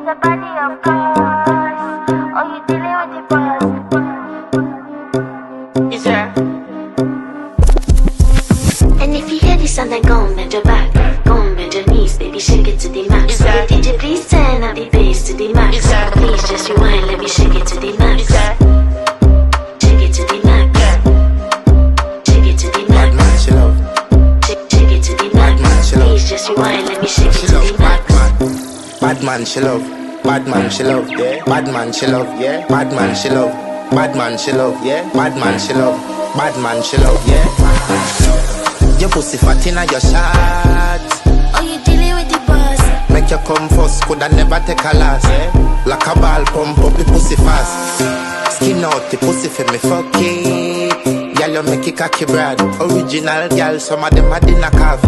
a body of course. Oh, you dealing with the boss. Is there? And if you hear this sound, then go and bend your back, go and bend your knees, baby, shake it to the max. Is that? DJ, please turn up the bass to the max. Is that? Please just rewind, let me shake it to the max. Is that? Shake it to the max. Shake it to the max. Bad man, she love. Shake it to the max. man, she love. Please just rewind, let me shake it She to love the max. bad man, she love. Bad man, she love, yeah. Bad man, she love, yeah. Bad man, she love. Bad man, she love, yeah. Bad man, she love. Bad man, she love, yeah. Your pussy fat inna your shot. Oh, you dealing with the boss. Make you come first, coulda never take a last, yeah. Like a ball, pump up the pussy fast. Skin out the pussy for me, fuck it. Girl, you make it cocky brad. Original girl, some of them a dinner calf.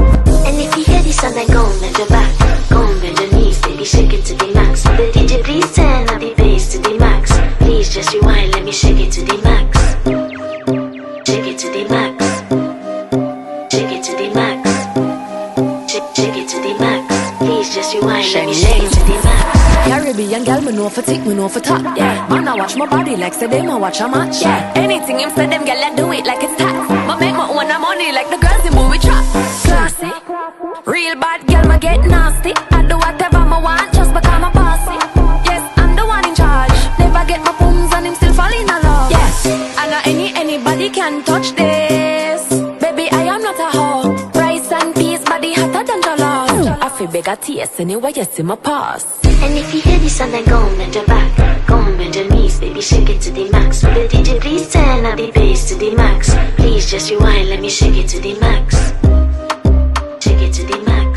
And if you hear this sound, then go and bend your back, go and bend your knees, baby, shake it to the max. The DJ, please turn up the bass to the max. Please just rewind, let me shake it to the max. Shake it to the max. Shake it to the max. Shake it to the max. Please just rewind, let me shake it to the max. Caribbean girl, me know for tick, me know for top. Yeah, man, I watch my body like say them, I watch a match. Yeah, anything him say them, girl, I do it like it's tax. But make my own money like the girls in movie trap. Classy, real bad girl, me get nasty. I do whatever I want just because I'm bossy. Yes, I'm the one in charge. Never get my pums and him still fall in love. Yes, and not anybody can touch this. Baby, I am not a hoe. Rice and peas, body hotter than jollof. I feel bigger taste anyway, you see my pass. And if you hear this sound, then go and bend your back, go and bend your knees, baby, shake it to the max. The DJ, please turn up the bass to the max. Please just rewind, let me shake it to the max. Shake it to the max.